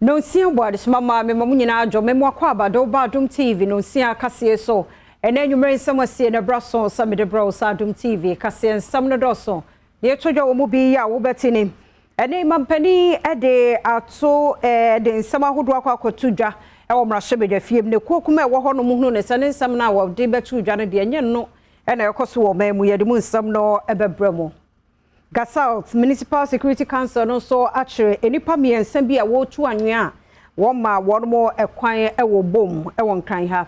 No sia board mama me mamu nyina adwo me akwa abado ba Adom TV no sia kase so ene nwumre nsam asie na braso sa me de bro sa Adom TV kase nsam no doso ne etodwa wo mu bi ya wo betini ene mampani ede ato de nsam ahodo akwakoto dwa e wo mra hyebedwa fiem ne kokuma e wo ho no mu hunu ne sane nsam na wo de betu dwa no de enye no ene ekoso wo mamu ye de mu nsam no ebebramo Gasalt Municipal Security Council no so actually enipa miensa bi a wo tu anwea wo ma wo mo ekwan e wo bom e won kan ha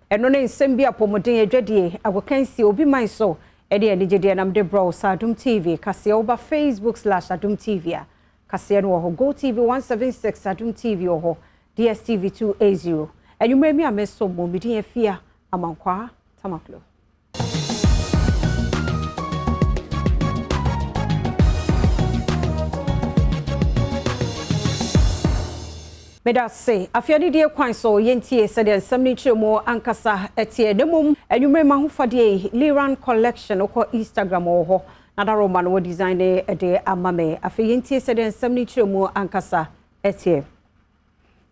eno ne nsem bi apomodin adwadie agokansi obi man so e de enigede nam de bro sa Adom TV kase oba Facebook/Adom TV a kase no ho Go TV 176 Adom TV ho DSTV 280 enwumre mi ameso mo midin afia amankwa tamaklo Meda say afiani die kwan so yentie said ensam ni chiremo ankasa etie nemum enwumre mahofade Liran collection oko Instagram ho na da Roman wo design de amame afi yentie said ensam ni chiremo ankasa etie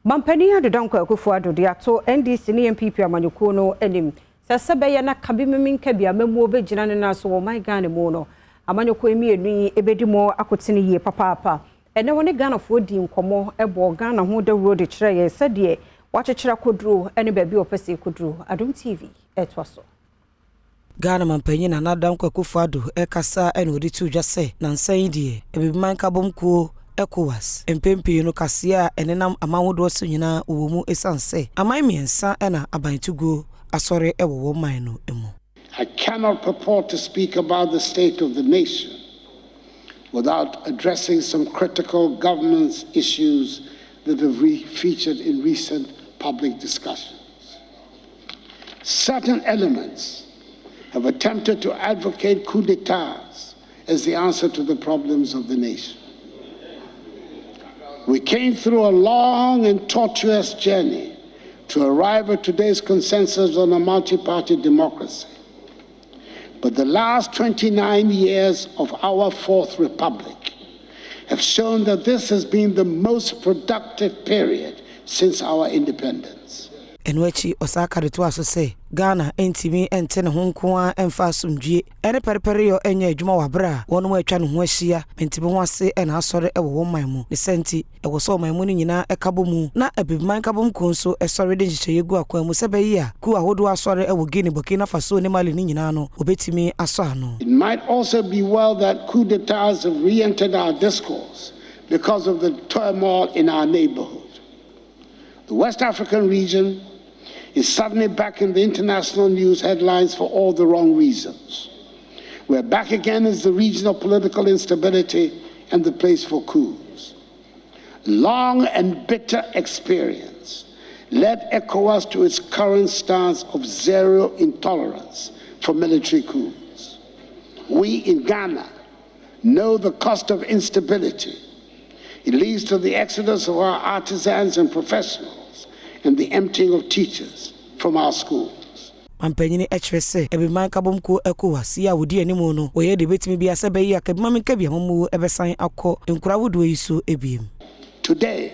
Mampani adodanko akufo adode ato NDC ne MPP amanyoko no enim sesebe na kabimmin kabia mamu obegina ne na so wo my Ghana mu no amanyoko emienu ebedimo akotene yie papa ene woni Ghana fo di nkomo ebo Ghana ho da road kire ye sede wachechira kodro ene baabi opese kodro Adom TV etwaso Ghana mampanyi na nadanko akufo ado ekasa ene odi tu dwase na nsan die ebiman kabomko ECOWAS empempi no kasea enenam amawodo so nyina owomu esanse aman miensa ena abantugo asore ewo man no emu I cannot purport to speak about the state of the nation without addressing some critical governance issues that have featured in recent public discussions. Certain elements have attempted to advocate coup d'etats as the answer to the problems of the nation. We came through a long and tortuous journey to arrive at today's consensus on a multi-party democracy. But the last 29 years of our Fourth Republic have shown that this has been the most productive period since our independence. Enwechi osaka de to aso say Ghana entimi ente ne ho nko emfa asomdwie ene peripere yo enya adwuma wabra wono atwa ne ho ahia mentimi ho ase ena asore ewo wo man mu ne senti ewo so man mu ne nyina ekabomu na abiman kabom konso esore de nhihye gu akwan mu sebayi a ku ahodo asore ewo Guinea Burkina Faso ne Mali ne nyina no obetimi aso ano. It might also be well that coup d'etats have re-entered our discourse because of the turmoil in our neighborhood. The West African region is suddenly back in the international news headlines for all the wrong reasons. We're back again as the region of political instability and the place for coups. Long and bitter experience led ECOWAS to its current stance of zero intolerance for military coups. We in Ghana know the cost of instability. It leads to the exodus of our artisans and professionals and the emptying of teachers from our schools. Mampanyini HVC ebiman kabomko ECOWAS ya wodi animu no oye de betimi bia sebayi akabimam kabia mamu ebesan akọ enkura wodo yiso ebiem. Today,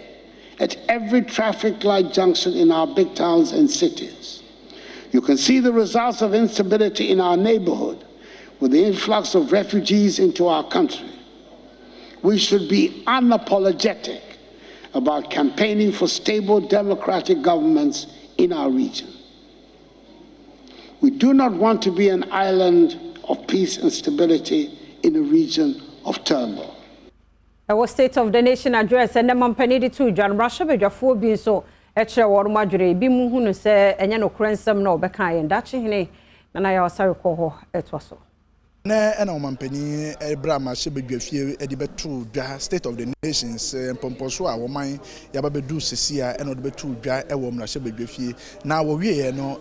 at every traffic light junction in our big towns and cities, you can see the results of instability in our neighborhood with the influx of refugees into our country. We should be unapologetic about campaigning for stable democratic governments in our region. We do not want to be an island of peace and stability in a region of turmoil. Our State of the Nation address and the Mampani de two John Russia Bedjafo being so extra war madre be muhunu se enya no krensem no beka and dachi hine na ya wasariko ho etwaso. Na ena omampani ebra ma hyebedwafie edi betu dwa State of the Nations mpomposo a woman yaba bedu sesia ena odi betu dwa ewo mra hyebedwafie na wo wie no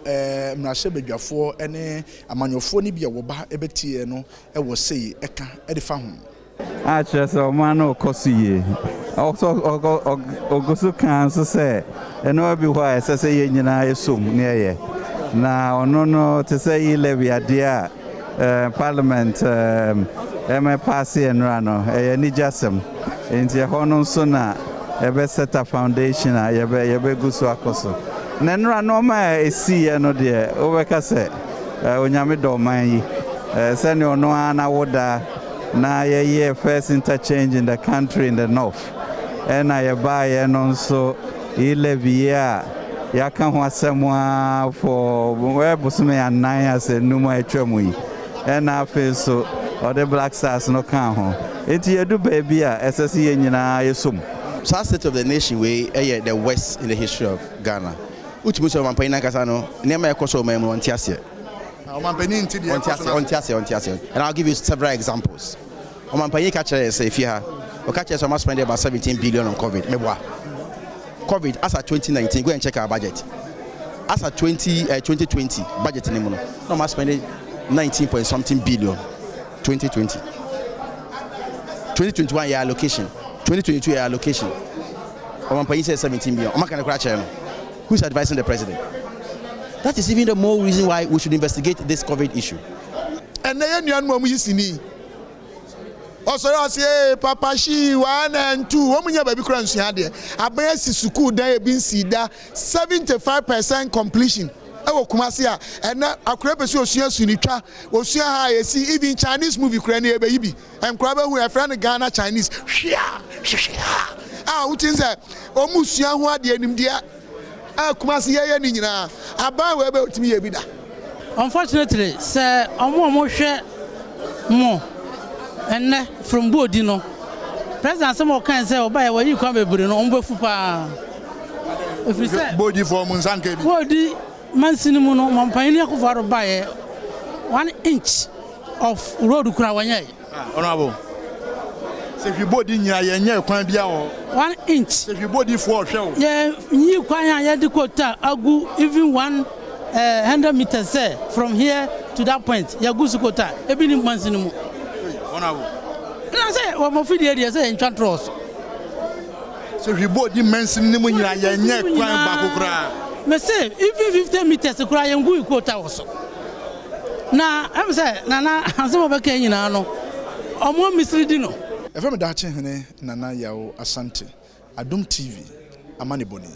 mra hyebedwafo ene amanyofo ni bia wo ba ebetie no ewo sei eka edi fa ho so man no kosuye also ogosu kan so say eno bi why say ye nyina esum ne ye na ono no te say ye levi adia Parliament pass and rano ni jasem enti hono so na ebe set a foundation a yebe gu so akoso na nra no ma esi ye no de obeka se onyame do man yi se ne ono ana woda na ye first interchange in the country in the north and I buy and also 11 year ya kan ho asem for where busume ya 9 as a numu atwamu yi and I feel so other black stars no kan ho enti edu baby a esese ye nyina yesum. South state of the nation we the west in the history of Ghana. Ultimo so man payina kasa no nema ekoso man mo ntiase. Man payina nti ontiase. And I'll give you several examples. Man payina ka chere say if here we ka chere so man spend about 17 billion on COVID. Meboa. COVID as at 2019 go and check our budget. As at 2020 budget ni mo no man spend 19 point something billion 2020. 2021 year allocation. 2022 year allocation. Oman paying 17 billion. Oman can who's advising the president? That is even the more reason why we should investigate this COVID issue. And then you know me. Also, I say, Papa, she 1 and 2. Woman, your baby crunch here. I buy a suku day being sida 75% completion. I Kumasia and I create a social sunitra or see how I see even Chinese movie Ukrainian baby and Krabba who are friend Ghana Chinese. Ah, which is that almost young what the India Kumasia Nina. I buy where to me a bit. Unfortunately, sir, I'm more share more and from Bodino. President, some more can say, buy where you come, Bruno, on Bofupa. If we say body for Munsanke, body. Mansinumu no mampanya ko faro bae 1 inch of road kura wanya honorable se fi body nya ye nya kwan bia o 1 inch se fi body for hwe ye nyi kwan ya de kota agu even 100 meters say from here to that point ya gu sukota e bi ni mansinumu honorable na say o mo fidi area say en twantros se fi body mansinumu nya ye nya kwan ba kokura. Me say even 50 meters kura yengu ikota woso na am say nana ansemo be kan nyina no omo misredi no efem da che hene nana yawo asante Adom TV amani boni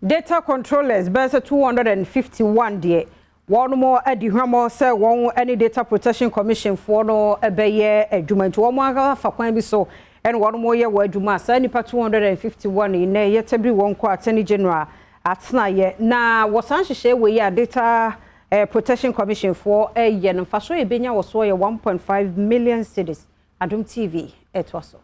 data controllers bese 251 de one more adihwamo say one any data protection commission for no ebeye adwumantu wo mo aga fa kwan bi so and one more ye wa adwuma say nipa 251 in ye tabri won ko attorney general atna ye na wasan hwehwe we ya data protection commission for ye no faso e benya wo so ye 1.5 million cedis. Adom TV etwaso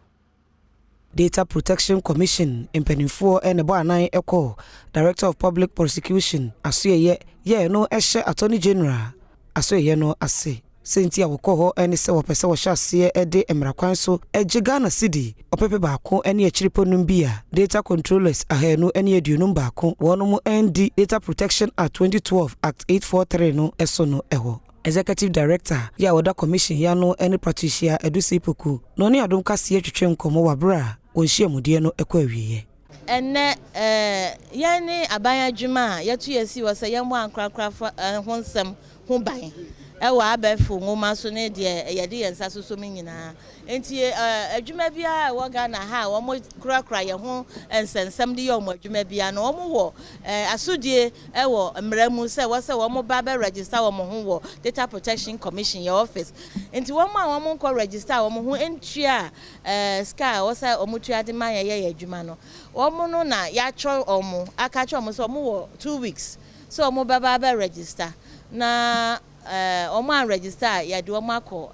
Data Protection Commission impenifo ene bo anan eko Director of Public Prosecution asoye ye no ehye Attorney General asoye no ase senti awoko ho ene se wo pese wo hyase ede emrakwan so eje Ghana cedi opepe baako ene achiripo num bia data controllers ahenu ene aduonum baako wono mu ND Data Protection Act 2012 Act 843 no eso no eho Executive Director ya woda commission ya no ene Patricia Edusipoku no ne Adom kase twetwe nkomo wabra wonhia mudie no ekwa wiye enne yani aban adwuma yetu yesi wo se yemo ankrakra honsem ho ban ewa abefu ngoma so ne de yede yensa so nyina enti adwuma bia wo Ghana ha wo mo krakra ye ho ensensem de ye wo adwuma bia no wo wo asudie ewo mramu se wo mo ba be register wo mo ho wo Data Protection Commission your office enti wo mo ko register wo mo ho entua ska wo se wo mo tua de man ye adwuma no wo mo no na ya cho omo aka cho omo so mo wo 2 weeks so mo ba be register na omo register ya de omo akọ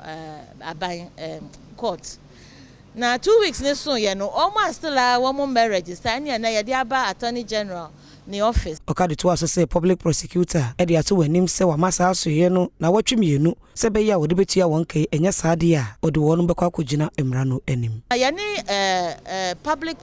aban court na 2 weeks ne so ye no omo still a omo be register na ya de aba Attorney General ni office okade to aso say public prosecutor e de ato wanim se wa masa aso ye no na watwemienu se be ya wo de betua won kai enya saade a o de wonu bekwa kogina emra no anim ya ni public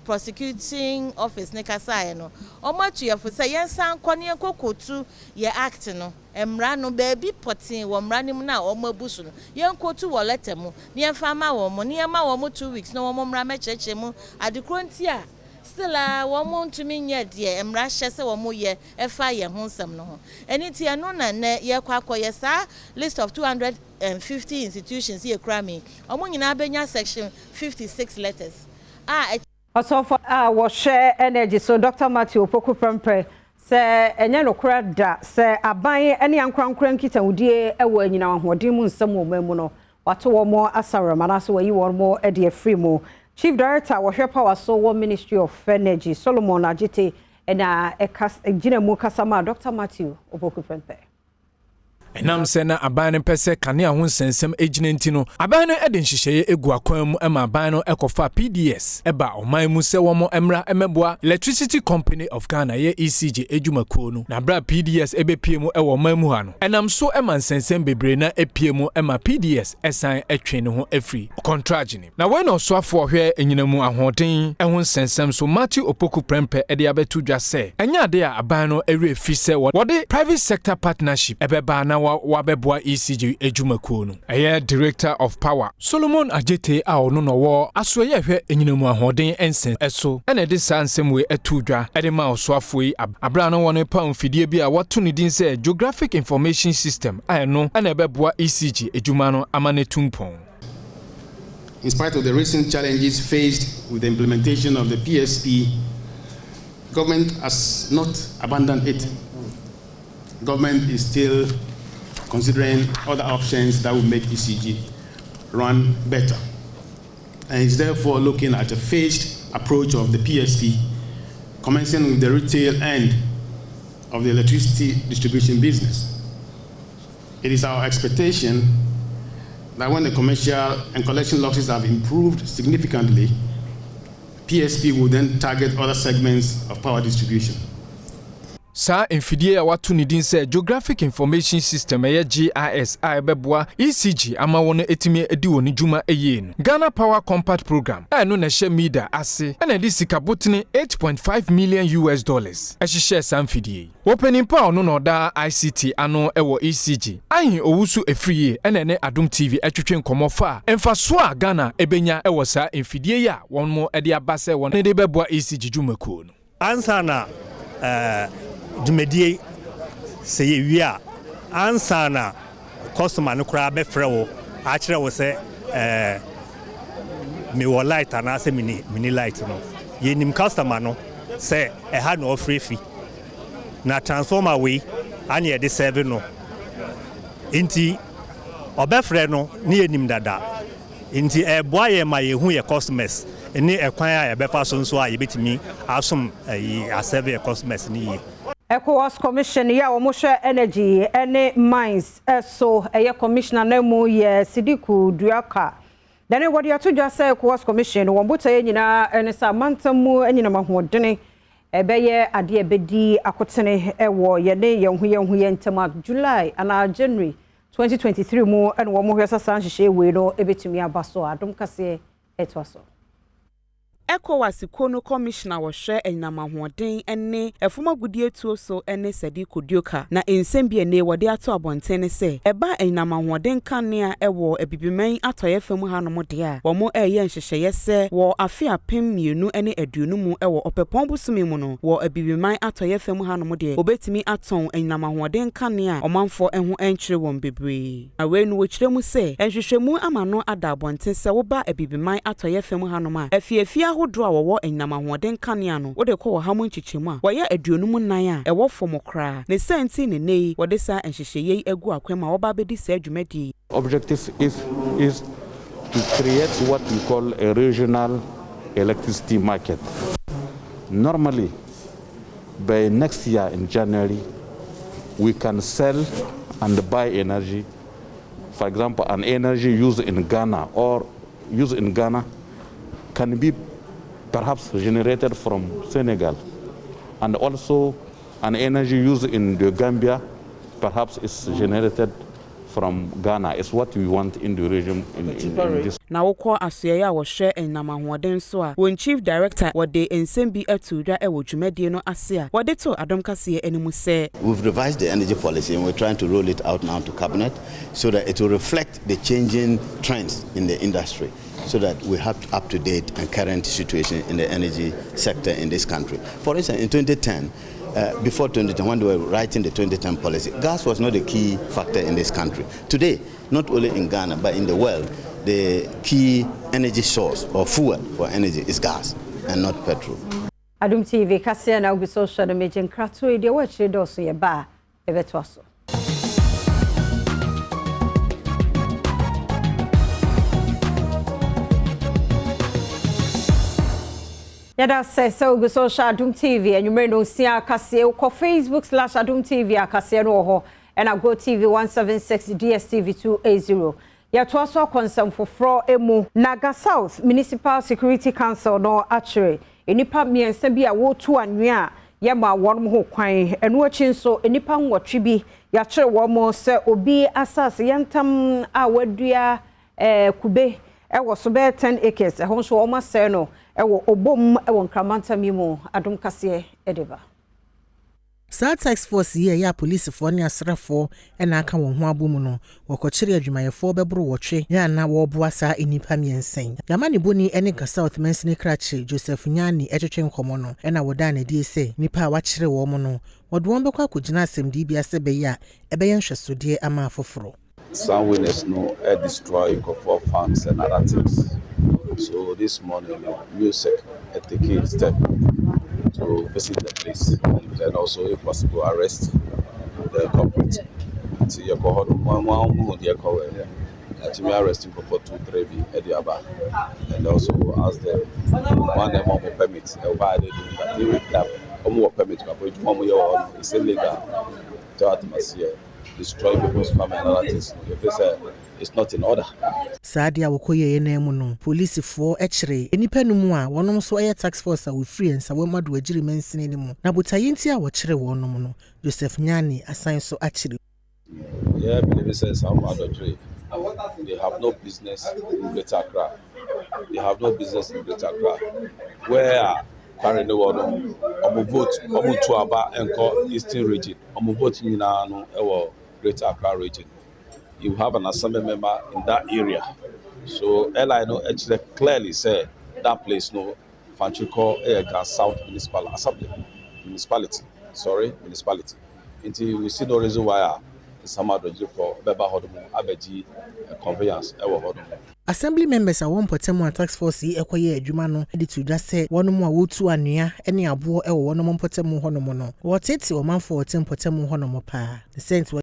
prosecuting office ne kasa no omo tuyefo se yensan kone kokotu ye act no emra no baby potin wo mra nim na omo abusu no yenkotu wo letter mu ne yenfa ma wo mo ne yema wo mo 2 weeks no wo mo mra mecheche mu adekronti a still wo mo ntumi nya de emra hye se wo mo ye efa ye honsam no ho eniti e no na ne ye kwakoye sa list of 250 institutions ye krami omo nyina benya section 56 letters Also for our share energy, so Dr. Matthew Opoku Prempeh say enye no kura da say aban ene ankrankran kita udie ewo anyina ahoden mu nsam wo mamu no wato wo mo asara manaso wayi wo mo e de free mo Chief Director wo hwe power so wo Ministry of Energy Solomon Agite na gina mu kasama Dr. Matthew Opoku Prempeh Enam se na aban no pese kane ho nsensem ejinenti no aban no ede nhyehyeye egu akwan mu ema aban no ekofa PDS eba oman mu se wo mo emra emeboa Electricity Company of Ghana ye ECG ejumakuo no na bra PDS ebepie mu ewo oman mu ha no enam so ema nsensem bebre na epie mu ema PDS esan etwe ne ho afri contract ni na we no so afo hwe enyinamu ahoden ho nsensem so Matthew Opoku Prempeh ede abetu dwa se enya de a aban no ewe fi se wo de private sector partnership ebeba na wabeboa ECG ejumakuo no eye Director of Power Solomon Agite a ono no wo asoye hwe enyinamu ahoden ensen eso ene de sansem we etudwa ede ma osoafo abra no won pa mfidie bi a wato ne din se Geographic Information System no ene ebeboa ECG ejuma no amane tumpon. In spite of the recent challenges faced with the implementation of the PSP, government has not abandoned it. Government is still considering other options that will make ECG run better, and is therefore looking at a phased approach of the PSP, commencing with the retail end of the electricity distribution business. It is our expectation that when the commercial and collection losses have improved significantly, PSP will then target other segments of power distribution. Sa infidie ya watu ni din se Geographic Information System ya GIS a ebeboa ECG ama wono etimi edi woni djuma eye no Ghana Power Compact Program no na hye mida ase na di sika botini $8.5 million ehye sa infidie opening power no da ICT ano ewo ECG ahin owusu efriye ne Adom TV etwetwe nkomofa emfaso a Ghana ebenya ewo sa infidie ya won mo ede abase won ne de beboa ECG djumakuo no ansa na Dumedie se ye wia ansa na customer no kra be frɛ wo a kyerɛ wo se me wo light ana se mini light no ye nim customer no se ha no free fee na transformer we ani ye de serve no inti obefrɛ no ne ye nim dada inti boa ye ma ye hu ye customers ni ekwan a ye befa so nso a ye betimi asom a serve ye customers ni ye ECOWAS Commission ya omoshe energy ene mines so eye commissioner na mu ye Sidiku Duaka dane wodi atudwa se ECOWAS Commission won botaye nyina ene sa mantamu anyina mahodene ebeye ade ebedi akotene ewo ye ne ye ntama July ana January 2023 mu ene wo mo hwesa san hye we no ebetumi abaso Adom kase etwaso ECOWAS Kono Commissioner wɔhwɛ enyinamahoɔden ene efuma gudie tuo so ene Sidiku Duaka na ensembie ne wɔde ato abɔnten sɛ eba enyinamahoɔden kanea ɛwɔ ebibiman atɔyɛ fam hanom de a wɔn ɛyɛ nhyehyɛyɛ sɛ wɔ afi apem mienu ene aduonu mu ɛwɔ ɔpɛpɔn busumi mu no wɔ ebibiman atɔyɛ fam hanom de obetimi atɔn enyinamahoɔden kanea ɔmanfo ɛho ɛnkyere wɔn bebree awe no wɔkyerɛ mu sɛ nhyehyɛmu ama no ada abɔnten sɛ woba ebibiman atɔyɛ fam hanom a afiafia hodro a wɔwɔ enyinamahoɔden kanea no wode kɔ wɔ hamu nkyekyemu a wɔyɛ aduonu mu nan a ɛwɔ fom kra ne senti ne nei wɔde sa nhyehyɛyɛ egu akwama wɔba bedi sa adwumadi. Objective is to create what we call a regional electricity market. Normally, by next year in January, we can sell and buy energy. For example, an energy used in Ghana can be perhaps generated from Senegal, and also an energy used in the Gambia perhaps is generated from Ghana. Is what we want in the region in this. Na wokɔ asoyɛ a wɔhwɛ enyinamahoɔden so a wɔn Chief Director wɔde ensem bi atudwa ɛwɔ dwumadie no ase a wɔde to Adom kaseɛ animu sɛ we've revised the energy policy and we're trying to roll it out now to cabinet so that it will reflect the changing trends in the industry, so that we have up-to-date and current situation in the energy sector in this country. For instance, in 2010, before 2010, when they were writing the 2010 policy, gas was not a key factor in this country. Today, not only in Ghana, but in the world, the key energy source or fuel for energy is gas. and not petrol. Adom TV kase na ubi social na meje nkrato e de wa chire do so ye ba e beto so. Yada se ubi social Adom TV enyumere no sia kase ko Facebook/Adom TV akase no ho na Go TV 176 DSTV 280. Ya to so konsam foforo emu Naga South Municipal Security Council no achire enipa miensa bi a wotu anwea ya ma wonm ho kwan enu achi nso enipa nwotwe bi ya chire wo mo se obi asase yantam a wadua kube wo so be 10 acres ho nso wo ma se no wo obom wo nkramanta mi mu Adom kase edeba. Sa tax force ye ya police for ne asrafo na aka won ho abomu no wokochire adwumayefo bebro wotwe ya na wo boa sa enipa miensen yamane boni ene ga South Mensini krache Joseph Nyani etwetwe nkomo no na woda na die se nipa wa kire wo mo no wodo won bekwa kugina asem di bia se be ya ebe nhwesode ama afoforo. Some winners no destroy for farms and other things. So this morning, music at the key step to visit the place and then also, if possible, arrest the culprit. So you go home, to me arresting for 2-3 at the Abba, and also ask them one more permit. Why they do that? They will have more permit. But one more is illegal to atmosphere. Destroy people's farm and other things. It's not in order. Sadia wokoye na emu no police for echre enipa no mu a wonom so aye tax force a we free and sa we madu agiri mensini ni mu na botayenti a wo kire wonom no Joseph Nyani asan so achire. Yeah, believe says some adultery. They have no business in Greater Accra. They have no business in Greater Accra. Where carry the word on vote to Aba and Eastern region. On vote in no Greater Accra region. You have an assembly member in that area. So LINO actually clearly said that place no Fanchiko Ega South Municipality. Until we see no reason why some adultery for Beba Hodomo Abeji conveyance ever Hodomo. Assembly members are one potemo tax force ekoye adwuma no de to just say one mo wotu anua ene abo e wo no potemo honomo no wotete o manfo wotem potemo honomo pa the sense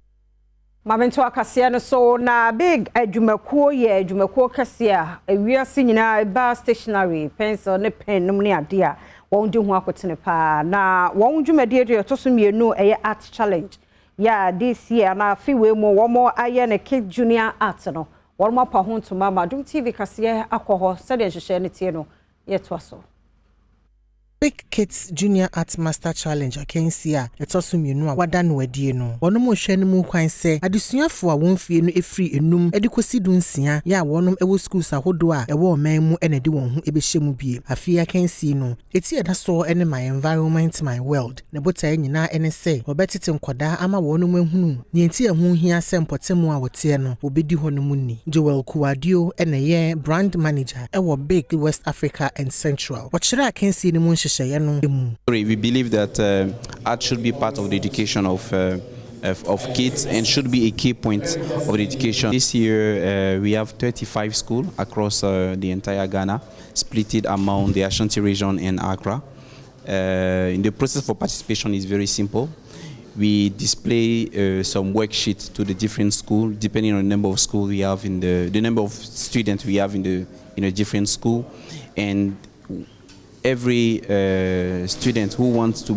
Mamento akase no so na big adwumakuo kase a ewiase nyina ba stationery pencil ne pen no ne ade a won di ho akotene pa na won dwumade de to so mienu eye art challenge ya this year na fiwe mo wo mo aye ne Kid Junior Art no won mo pa ho ntoma Adom TV kase akoho sede nhwehwe ne tie no yeto so. Big Kids Junior Art Master Challenge akensia etoso mienu a wada no adie no wonom hwe ne mu kwan se adesuafo a wonfie no efri enum edikosi dunsia ya wonom ewo schools ahodo a ewo man mu ene de won ho ebehye mu bie afia akensi no eti eda so ene my environment my world ne bota nyina ene se obetete nkoda ama wonom ehunu ne enti ehun hia se mpotemu a wote no obedi honom ni Joel KWAWU ene ye brand manager ewo Big West Africa and Central wachira akensi ne mu we believe that art should be part of the education of kids and should be a key point of the education. This year we have 35 schools across the entire Ghana, split among the Ashanti region and Accra. In the process for participation is very simple. We display some worksheets to the different schools depending on the number of schools we have in the number of students we have in a different school, and every student who wants to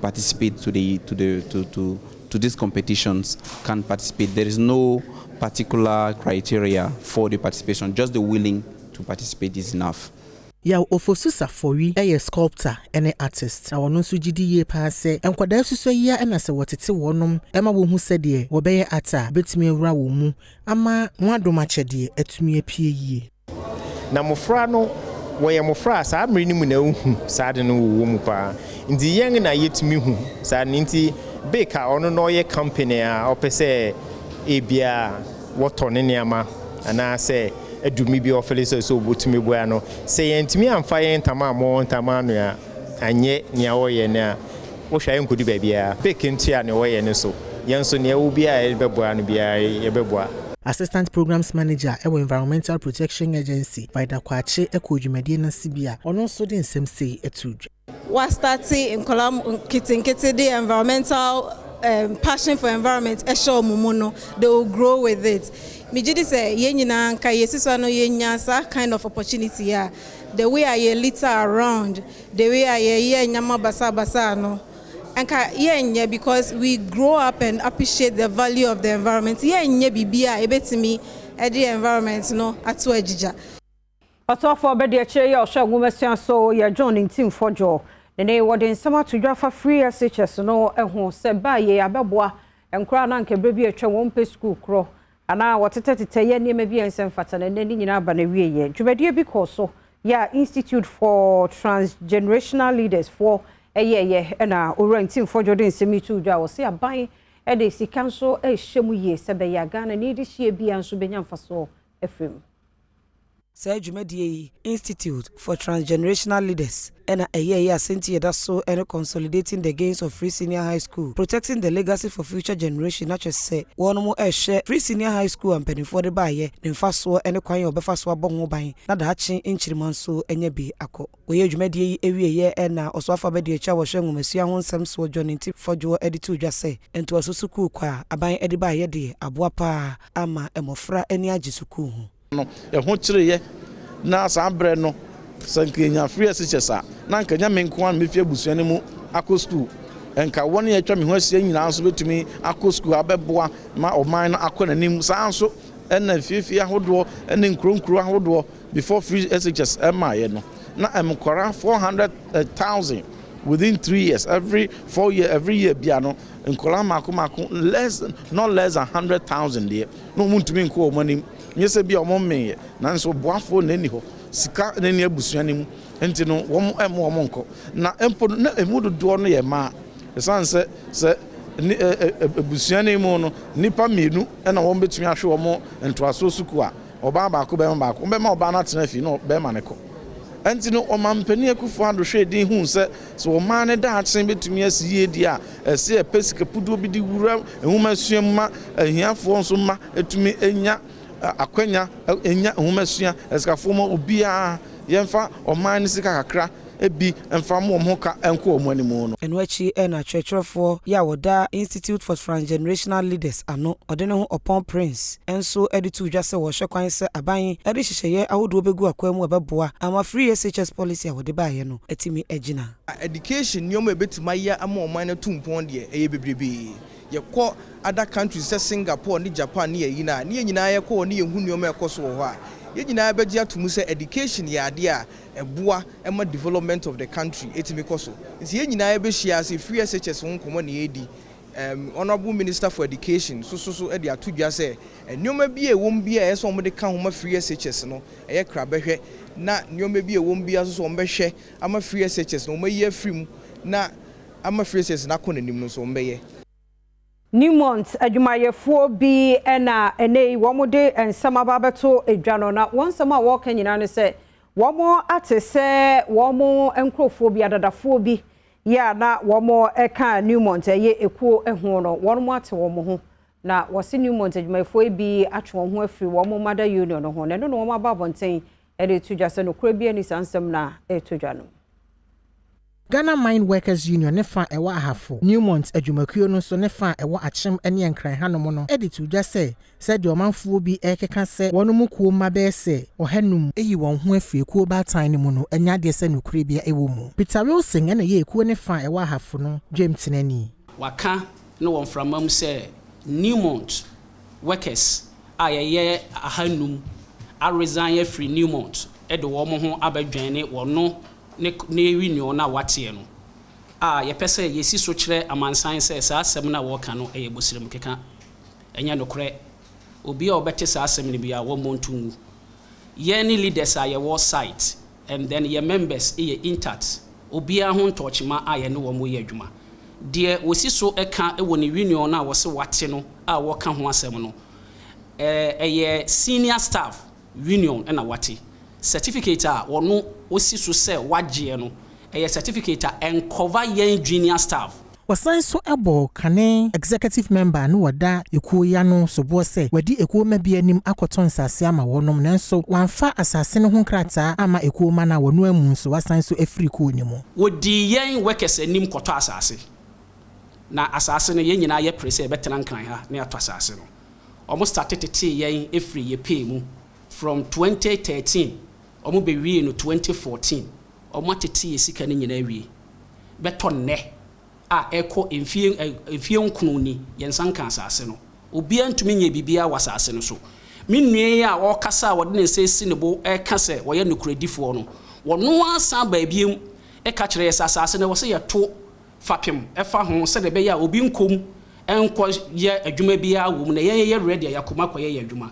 participate to these competitions can participate. There is no particular criteria for the participation. Just the willing to participate is enough. Ya ofosusa fori eye sculptor ene artist na wono so gidi ye pa se enkwada suso ya na se wotete wonom ema wo hu se de wo beye ata betimi ewura wo mu ama nwadoma chede atumi apie yie na mofra no woye mofra sa amri ni mu na hu sa de no wo mu pa ndi yen na yetumi hu sa nti beka ono no ye company a opese ebia wotone niama ana se edumi bi ofele so botumi boa no se yentimi amfa yen tama mo tama no ya anye nia wo ye na wo hwa enkodi ba bia beka ntia ne wo ye ne so yenso ne wo bia e beboa no bia e beboa Assistant Programs Manager ewo Environmental Protection Agency Vida Kwache eko dwumade na sibia ono so de nsem sei etudwa what starting in Kolam Kitty the environmental passion for environment esho mumuno they will grow with it. Mijidi say ye nyina nka yesiso no ye nyasa kind of opportunity here. The way I litter around, the way I nyama basa no. Anka ye because we grow up and appreciate the value of the environment. Ye nye bibia ebetimi e the environment no atu ejija. Pato for be de che ye osha gumesia so ye joining team for jo. Nene wode nsama to dwafa free SHS no eho se ba ye abeboa enkra na nkebere bi atwa won pe school kro ana wotetetete ye niam bi ensem fata na nani nyina ba na wie ye dwumade bi ko so ya Institute for Transgenerational Leaders for ye na orienting for Jordan semi to dwa wo se aban e de sika so e hyemu ye se be ya Ghana ni de hie bi anso benya mfaso efrem Say Jumedi Institute for Transgenerational Leaders and a year senti so and consolidating the gains of free senior high school, protecting the legacy for future generation. Not just say one more share free senior high school and penny for the buyer, then fast war and a coin of Befaswa bongo buying, not hatching in Chirimanso and Yabi Ako. We Jumedi every year and now also for Bedia Chow Shang Messia on some so joining tip for Joe Editu just say, and to a Susuku qua, a buying Eddie by Yedi, a Buapa, Ama, and Mofra, and Yajisuku. No, ya hochire na sabre no sankenya free SHS na nkanya menkwan mefie busuane mu akọ school enka woni atwa me ho asia nyina so betumi akọ school abeboa ma oman no akọ nanim sanso na fiefie ahodo na nkronkro ahodo before free SHS emaye no na emkora 400,000 within 3 years every 4 year every year bia no nkola mako not less than 100,000 there no muntumi nko omanim nyese bia omome na nso boafo na ni ho sika na ni abusuane mu enti no wom nko na empo na emudodo no ye ma esanse se abusuane mu no nipa mienu na wom betumi ahwe wom ntoaso suku a oba ba ko be ma oba na tena fi no be ma ne ko enti no omampani akufo ado hwedin hu se so o ma ne da atsen betumi asiye di a ese pesika pudo bi di wura ehuma suamma ahiafo nso ma etumi enya akwenya enya ehumesua eskafo mo obia yemfa oman ni sika kakra ebi emfa mo ho ka enko omanimu no enwachi na churchfo ya woda Institute for Transgenerational Leaders ano odene ho upon prince enso editu dwa se wo hwekwan se aban ede hyehyeye ahodo begu akwamu abeboa ama free SHS policy awode baaye no etimi agina education nyoma ebetima ya ama oman na tumpon de eye bebrebe yekọ other countries say Singapore ni Japan ni yina ni nyina yekọ ni yehu nyoma ekoso ho a ye nyina beji atumu say education ya ade a eboa ema development of the country etimi koso nti ye nyina ye be hia say free SHS ho komo na edi honorable minister for education so e de atodwa say nyoma bi e wom bi a yeso mo de ka ho ma free SHS no eye kra behwe na nyoma bi e wom bi aso so mo behwe ama free SHS no mo ye afrim na ama free SHS na kọ nanim no so mo beye Newmont adwumayefo bi na enei womode ensama babeto edwano na wonsama wo kan nyina ne se womo ate se womo enkrofo bi adadafo bi ya na womo eka Newmont ye ekuo eho no womo ate womo ho na wose Newmont adwumayefo bi atwe ho afiri womo mother union ho ne no womo ababonten e de tudwa se no kura bi ani sansem na etudwano Ghana Mine Workers Union nefa ewa ahafo Newmont adwumakuo no so nefa ewa achem ene enkran hanom no editu dwa se de omanfuo bi ekeka se wonom kuo ma be se ohanum eyi won ho afie kuo batan ne mu no anya de se nokure bia ewo mu Peter Wilson ene ye kuo nefa ewa ahafo no James Tinani waka no won framam se Newmont Workers ayeye ahanum a resign free Newmont e de wo mo ho abadwane wono ne union na watie no ye pese yesi so kire amansan se sa asem na wo ka no eye bosirem keka enya nokre obi a obete sa asem ne bia wo montu ye ni leaders a ye wo site and then ye members ye intact obi a ho ntochima a ye ne wo mo ye adwuma de wosi so eka e wo ne union na wo se wate no a wo ka ho asem no ye senior staff union na wate certificate a wono osi so se wagye no certificate a encover yen junior staff wasan so ebo kane executive member no wada ekuo ya no so bo se wadi ekuo ma bi anim akoto nsase ama wonom nanso wanfa asase ne ho krata ama ekuo ma na wono amu so wasan so efiri ko ni mu wodi yen workers anim koto asase na asase no yen nyina ye prese betena nkran ha na ato asase no almost started to yen efiri ye pay mu from 2013 omo be wie no 2014 omo tete ye sika ne nyina wie beto ne a eko enfie nkunu ni yensan kan asase no obi antumi nye bibia wasase no so minue a wo kasa wo de nsesi ne bo e kase wo ye nukredifo no wono asan ba biem e ka kire asase no wo se ye to fapem e fa ho se de be ya obi nkom enko ye adwuma bia wo na ye ready yakoma koye adwuma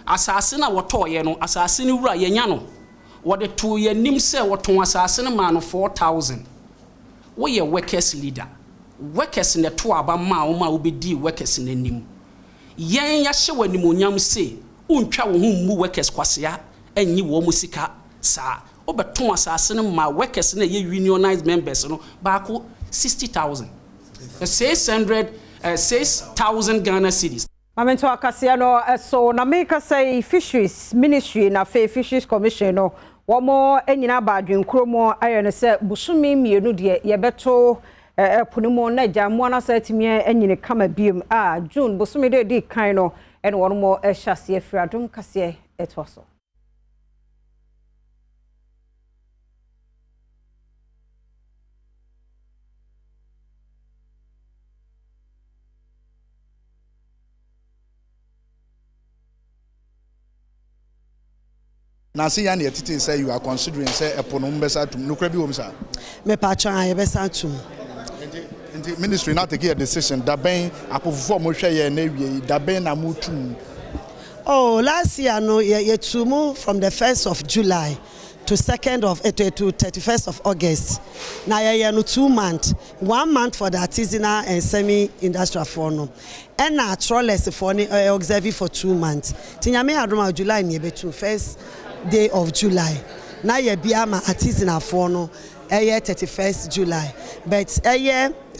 asase na wo to ye no asase ni wura ye nya no wo de to ye nim se wo to asase no ma no 4000 we are workers leader. Workers in the two aba ma obedi workers in anim. Yen ya hye wanimonyam se untwa wo hu mu workers kwasea anyi wo musika sa obeton asase no ma workers na ye unionized members no baako 60,000. 6,000 Ghana cedis. Mamento akasia no so na make say fisheries ministry na fisheries commission no womo enyina badwen kromo ayene se busumi mienu de ye beto eponimo na jamu na satimi enyine kama biem June busumi de di kan no ene wono ehhase afiri Adom kase etoso na see yan yetiti say you are considering say epono mbesa tum nukra bi wo msa me pa twan ye besa tum the ministry not take a decision da ben apofo mo hwe ye na wie da ben na mo tum. Oh, last year no ye tum from the 1st of July to 2nd of to 31st of August. Now ye no 2 months. 1 month for the artisanal and semi-industrial for no. And now trawlers for observe for 2 months. Tinyame Adom July ni be to 1st day of July. Now ye biama artisanal for no 31st July. But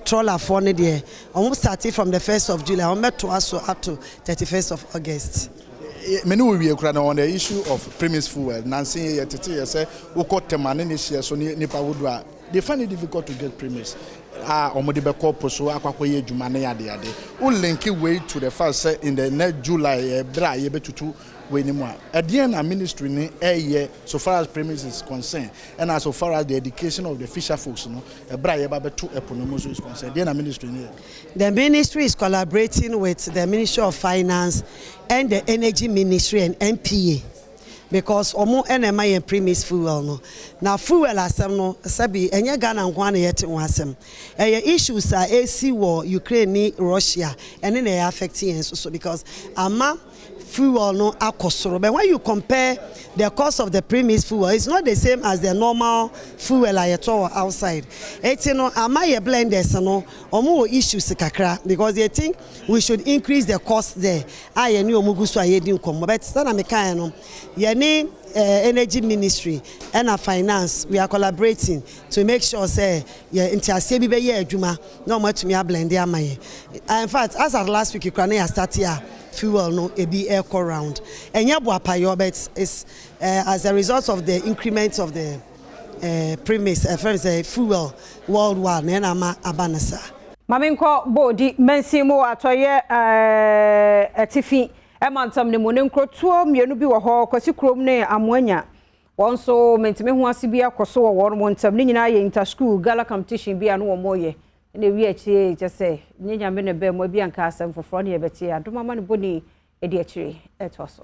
trawler for no there. Almost started from the 1st of July. On met to us up to 31st of August. Many will be on the issue of premise fuel. Nancy yetiti say uko temane ni share so nipa wodwa. They find it difficult to get premise. Omodi be corpo so akwakoye adwuma na yade yade. O link way to the first say in the next July bra ye betutu we ni mo. Adien na ministry ni so far as premise is concerned and as far as the education of the fisher folks no bra ye ba betu eponomo is concerned. Adien na ministry ni. The ministry is collaborating with the Ministry of Finance and the Energy Ministry and NPA because omo enema yen premise fuel no na fuel asem no sabi enye Ghana nkwan na yete wasem issues are AC war Ukraine ni Russia and na affecting so because ama fuel no akosoro but when you compare the cost of the premise fuel it's not the same as the normal fuel ayeto outside no ama ye blenders no omo issues kakra because they think we should increase the cost there aye ni omugu so aye din komo but sana me kan no ye ni Energy Ministry and our finance we are collaborating to make sure say intiasie bi be ye adwuma na omo atumi blend ya maye in fact as of last week you can start here fuel no ebi echo round enya boapayo but is as a result of the increment of the premise fuel worldwide na ma abanasa maminko bodi mensimo atoye atifi emantam ne mone nkrotuo mienu bi wo ho kwasi krom ne amoanya wonso mentime ho ase bi akoso wo won montam ne nyina ye inter school gala competition bi anu wo moye ne wi achi je se nyanya me ne be mo bi anka asem foforo ne yebeti Adom ama ne boni edi achire etoso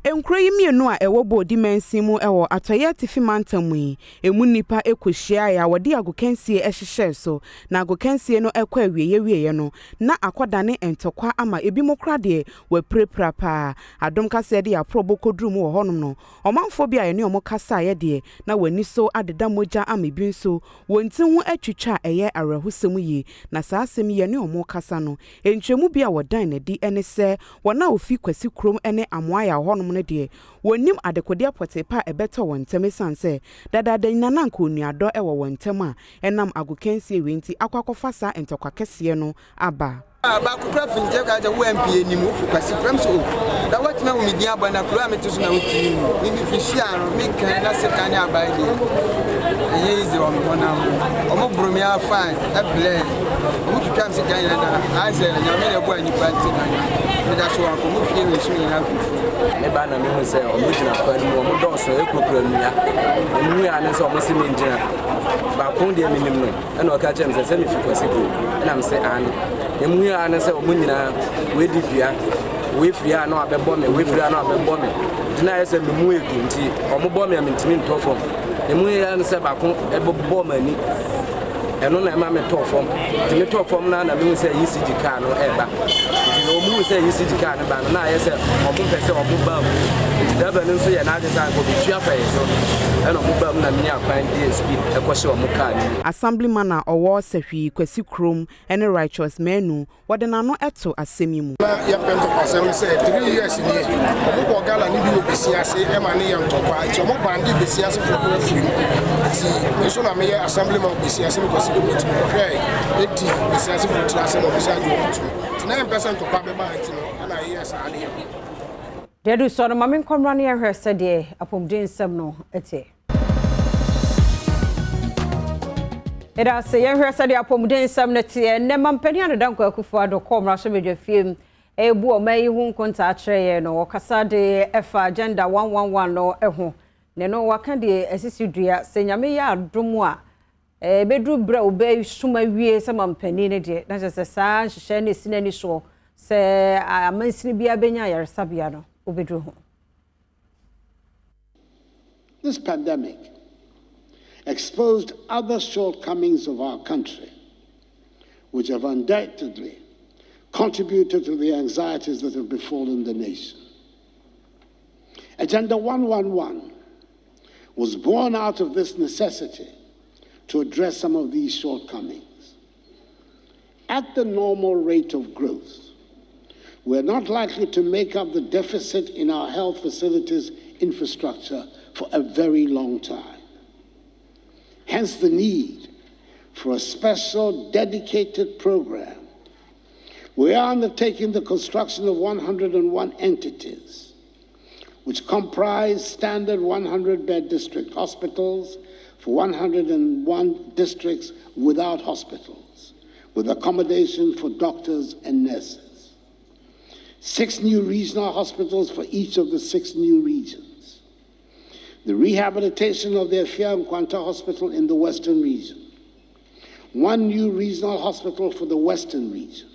Enkro yi mienu a ewo bodi mensimu ewo atoye tifi mantamu yi emu nipa ekohia ya wodi agokansie ehhehye so na agokansie no ekwa awieye no na akodane entokwa ama ebi mokrade we prepra pa Adom kase de ya probokodrum wo honom no omanfo bia ye ne omo kasa ye de na wani so adeda moja ama ebi nso wonti hu atwitwa eye arahusem yi na saasem ye ne omo kasa no entwemu bia wodan na di ene se wona ofi kwasi krom ene amoa ya honom no de wonim adekode apote pa ebeto wontem sanse dada nana nkonuado ewo wontem a enam agokensie wenti akwakofa sa entokwa kese no aba ba kukra finje ka je WMP ni mu fu kwasi pram so da watima mu media ba na kura meto so na wuti ni mi fishia no mi kan na se kan ya ba ni ye izi o mo na mo bromi afa e blend o mu twam se kan na aze na me le bo ani panti na me da so ko mu fie we so ni na ku me ba na me hu se o mu jina kwa ni mo do so e kokura nua enu ya ne so mo se me njina ba ko de minim no e na o ka chem se me fi kwasi ko na me se an emu ya na se omunyina we dibia we free na abebo me we free na abebo me dina yese me mu egu nti omobo me amintimi ntofom emu ya na se ba ko ebobo mani eno na ema me tofom dimi tofom na me se ECG car no eba dina omu se ECG car no ba na yese omu pese omu ba mu daba no so ye na ade san ko bitua fa yeso eno omu ba mu na me akwan DSP ekose omu car ni assemblyman a owo sahwi kwasi krom ene righteous menu wode na no eto asemi mu ya pento pasem se 3 years ni omu bo gala ni bi obesi ase e ma ne ye ntokwa ti omu bandi besi ase for the free ti me so na me ye assemblyman obesi ase ko si go ti ko hey eti besi ase for ti ase no besi ase go ti 9% to kwa be ba ti no na yes ani Dedu so no mamin komrani ya hwese de apomdin sem no ete Era se ye hwese de apomdin sem no ete ne mampani adanko akufo ado komra so bedwa fiem ebu o mai hu nkonta akere ye no okasa de efa agenda 111 no eho ne no waka de asisi dua se nyame ya adomo a bedru bra obe suma wie se mampani ne de na se sa hye ne sinani so se amansini bia benya yaresabia no obedru. This pandemic exposed other shortcomings of our country, which have undoubtedly contributed to the anxieties that have befallen the nation. Agenda 111 was born out of this necessity to address some of these shortcomings. At the normal rate of growth, we're not likely to make up the deficit in our health facilities infrastructure for a very long time. Hence the need for a special dedicated program. We are undertaking the construction of 101 entities, which comprise standard 100-bed district hospitals for 101 districts without hospitals, with accommodation for doctors and nurses. 6 new regional hospitals for each of the 6 new regions. The rehabilitation of the Afia Nkwanta Hospital in the Western region. 1 new regional hospital for the Western region.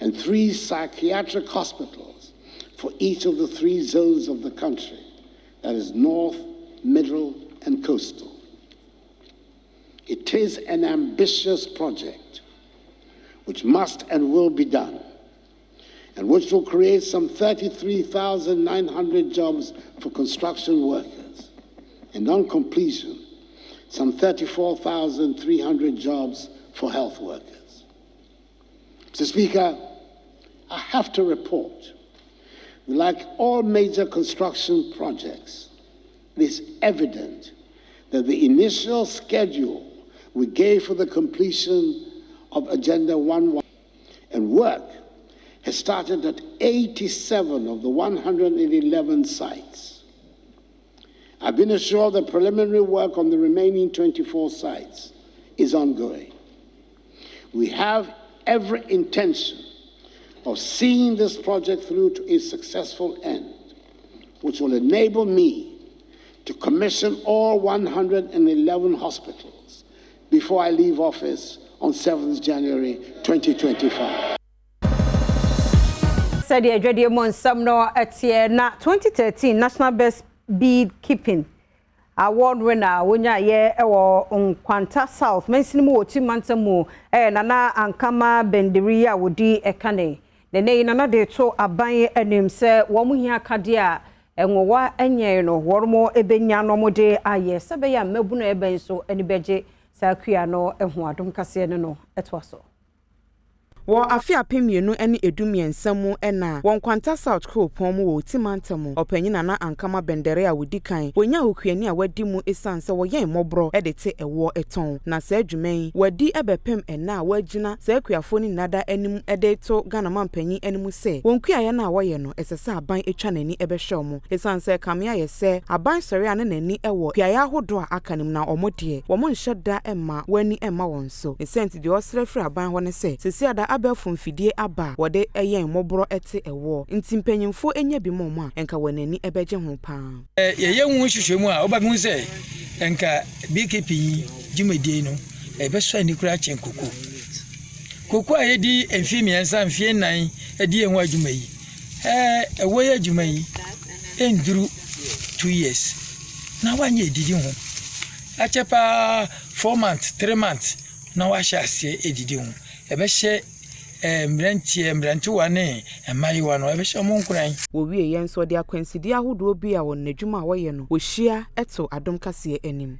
And 3 psychiatric hospitals for each of the 3 zones of the country. That is North, Middle, and Coastal. It is an ambitious project which must and will be done, and which will create some 33,900 jobs for construction workers, and on completion, some 34,300 jobs for health workers. Mr. Speaker, I have to report that like all major construction projects, it is evident that the initial schedule we gave for the completion of Agenda 111 and work has started at 87 of the 111 sites. I've been assured that preliminary work on the remaining 24 sites is ongoing. We have every intention of seeing this project through to a successful end, which will enable me to commission all 111 hospitals before I leave office on 7th January 2025. Said the Adredia Monsam no at na 2013 National Best Bead Keeping Award winner wonya ye ewo Nkwanta South mensimu oti mantamu nana ankama benderia wodi ekane nene nana de to aban anim se wo mu hia kade a enwowa enye no wormo ebenya no mode aye sebe ya mabu no eben so ani beje sakua no eho adom kase ne no etwaso Wo afia pemienu ene edumiensamu ena won kwanta South Kropon mu wo timantamu opanyina na ankama bendere a wodi kan wonya hokuani a wadi mu esanse wo yen mobro edete ewo eton na sa adwuman wadi ebepem ena a wagina sa akuafo ni nada anim edeto Ghana mampanyi animu se wonkuaye na woye no esesa aban etwa nani ebehwe mu esanse kamea ye se aban sori ane nani ewo kuaye ahodo a akanim na omode wo mo nheda emma wani emma won so esenti de osrefre aban ho ne se sesi ada abefo mfidie aba wode eyen mobro ete ewo ntimpanyimfo enya bi momo a enka wanani ebeje ho pa ye hu hwehwemu a oba hu se enka BKP jumedie no ebeso ni kura chen koko a yedi enfimi ensa mfie nan edi enhu adwumayi ewo ye adwumayi enduru 2 years na wanye edidi ho achepa 4 months 3 months na wa hyase edidi ho ebehye mbrante wane emayiwa no ebehye mo nkuran wo wie yen so de akwansidi ahodo bi a won nadwuma a woye no wo hia eto Adom kase enim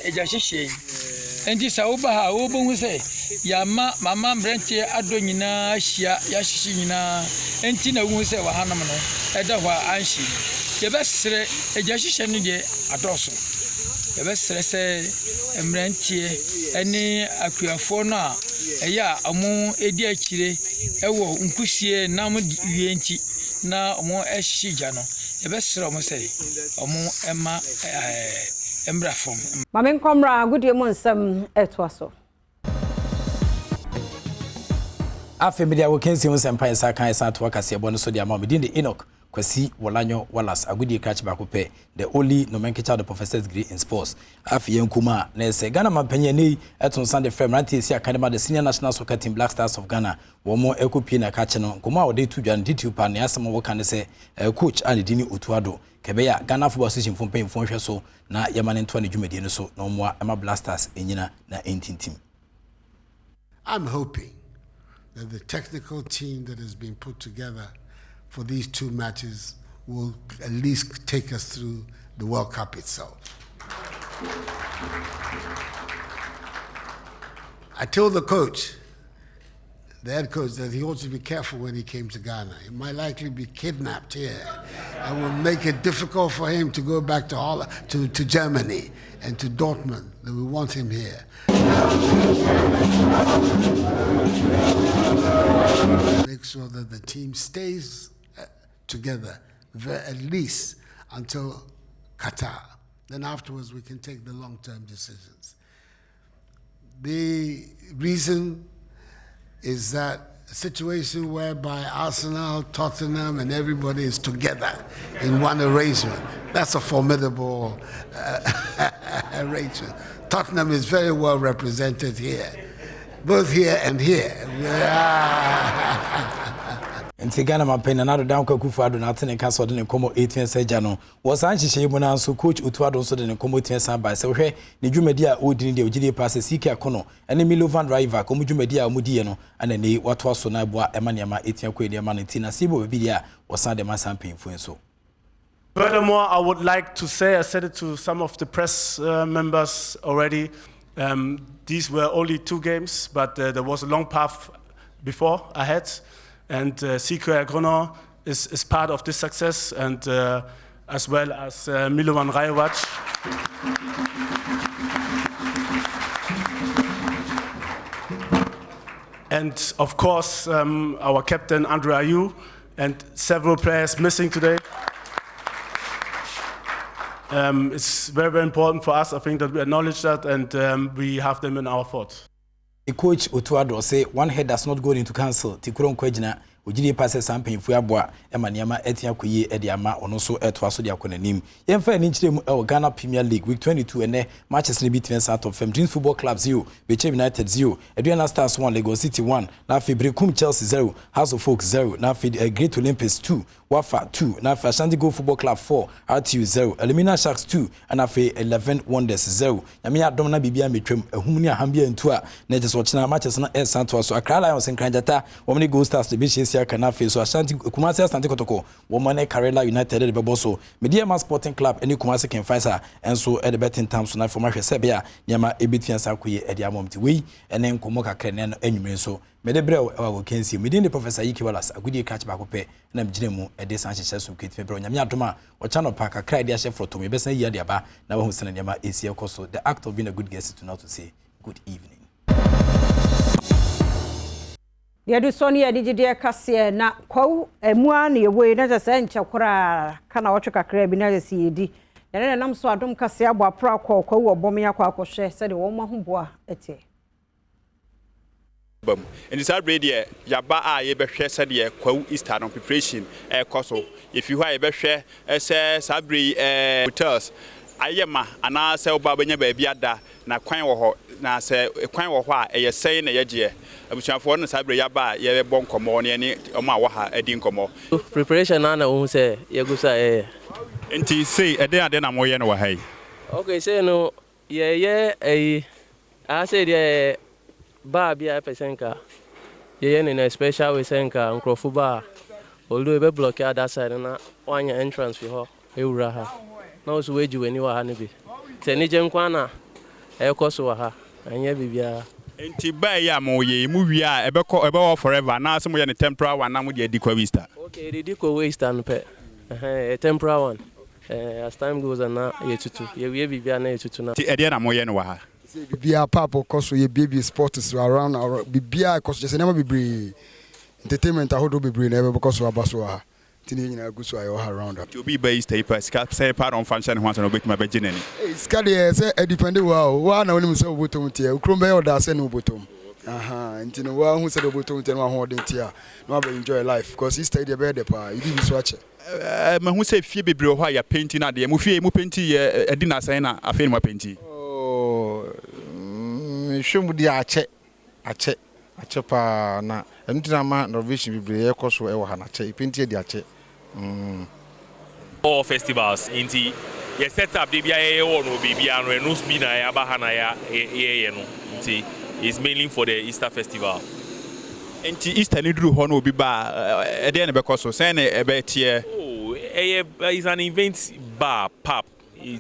eja hyehye endi sa oba ha obo se ya mama mbrante ado nyina hia ya hyehye nyina enti na wu se wa hanam no eda hwa anhyi yebesere eja hyehye no de adoso yebesere se mbrante eni akuafo no a eya omo edi akire ewo nkusie nam wie enti na omo ehija no yebesere omo se omo ema embrafom mame nkomra gudie mo nsam etwaso afemedia wo kensi nsam pan sa kan sa to akase ebo no so dia ma medin de Enoch Kwasi Wolanyo Wallace agudie catch back pe the only nomenclature the professor's degree in sports afi yankuma na ese Ghana mampanya nei eton Sunday frame ranti academy the senior national soccer team Black Stars of Ghana wo mo ekopie na catch no nkoma wo de tu dwan ditu pa na asem wo kan se coach Anidini Otuado kebeya Ghana Football Association fo pen fo hwe so na yamane nto na dwumedie no so na mo ama Black Stars enyina na entintim. I'm hoping that the technical team that has been put together for these 2 matches will at least take us through the World Cup itself. I told the coach, the head coach, that he ought to be careful when he came to Ghana. He might likely be kidnapped here and will make it difficult for him to go back to Holland, to Germany and to Dortmund. That we want him here. Make sure that the team stays together at least until Qatar. Then afterwards we can take the long-term decisions. The reason is that a situation whereby Arsenal, Tottenham and everybody is together in one arrangement. That's a formidable arrangement. Tottenham is very well represented here, both here and here. Nti Ghana mampena na do down kwakufu ado na tene kan so de ne komo 18 seja no wo san hihye mu na so coach Otuado so de ne komo 18 san ba se hwe ne dwumadi a odini de ogide pass CK akono ene Milovan River komo dwumadi a omudi no ana ne wato so na boa ema ne ma 18 kwa de ma ne tina sibo bi dia wo san de ma san penfu so. Furthermore, I would like to say, I said it to some of the press members already, these were only 2 games, but there was a long path before ahead. And CK Agrono is part of this success, and as well as Milovan Rajovac. And of course, our captain Andre Ayew, and several players missing today. It's very, very important for us, I think, that we acknowledge that, and we have them in our thoughts. The coach Otuado say one head does not go into council. Tikuron kwejina ojidi passe sampenfu aboa emaniama etia koyi ediama ono so eto so dia konanim. Yemfa ni nchirem e Ghana Premier League week 22 ene matches ni between South of Dreams Football Club 0, Beche United 0, Aduana Stars 1, Lagos City 1, na Fibrecum Chelsea 0, House of Folk 0, na Great Olympics 2, Wafa 2, na Ashanti Go Football Club 4, RTU 0, Elimina Sharks 2, and 11 Wonders 0. Yami adom na bibia metwem ehum ni ahambia ntu a na je so chena matches na Santos so Accra Lions en Kranjata, Omni Gold Stars the Beche Asia Kanafe so Ashanti Kumasi Asante Kotoko woman Karela United the Beboso Media Sporting Club any Kumasi can fight her and so at the betting time so now for my Sebia Yama Ebitian Sakuye at the Amom Tiwi and then Komoka Kenen and so Medebrel our can see within the Professor Ikiwalas a good catch back up and I'm Jinemu at this Sanchez who Kate Febro Yamyatoma or Channel Parker cried their chef for Tommy Besson Yadiaba now who's sending Yama ACL Koso the act of being a good guest to now to say good evening. Yadu Sonia Digidia Cassia na KWAWU emuani yewe na jase ncha kura kana wacho kakra bi na jase yedi yana nam so Adom Cassia abo apra kwa KWAWU obom ya kwa akohwe se de wo ma hoboa ete bam and this already yaba a ye behwe se de KWAWU Easter on preparation koso if you ha ye behwe se sabre hotels ayema ana se oba benya ba bia da na kwan wo ho na se kwan wo ho a eye sei na yeje abusuafo no sabre yaba ye bon komo ne ni omo awo ha adi nkomo preparation na wo se ye gusa enti sei ade na mo ye no wa hai okay say no ye I say the ba bia pesenka ye ne special we senka nkrofo ba although e be block other side na wanya entrance fi ho ewura ha na oso weji weni wa ha ne bi se ni je nkwa na ekoso wa ha anya bibia enti ba ya mo ye mu wi a ebe wo forever na asemo ye ne temporary one na mo de di KWAWU Easter okay the KWAWU Easter no pe a temporary one as time goes on na ye tutu ye wi bibia na ye tutu na ti ede na mo ye no wa ha say bibia papa koso ye baby sports around bibia koso just never be entertainment ahodo be na ebe koso abaso ha tini nyina guso ayo around to be based paper say part on function ho so no be ma be gineni ska dey say e depend wa na woni say obotom tie ukrom be oda say no obotom ntino wa hu say obotom tie no ho den tie no aba enjoy life because he stay there be there pa you be so ache ma hu say fie bebre ho ya painting na de mu fie mu painting ye edi na say na afi no ma painting shemu di ache pa na entina ma innovation bebre ye koso e wo ha na ache painting di ache all festivals inti ye set up de bia ye wo no bibia no speed na ya ba ha na ya ye no inti is mainly for the Easter festival inti Easter ni duru ho no obi ba e de na be koso say na e be tie is an event bar pub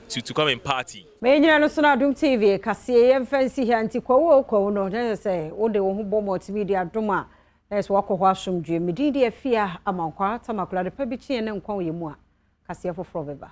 to come and party me nyina no so na Adom TV kase ye fancy here anti KWAWU no na say wo de wo ho bo multimedia Adom a na so wakọ ho asomdwe medidi afia amankwa tamakula de pa bi chie ne nkwa wo yemu a kase foforo beba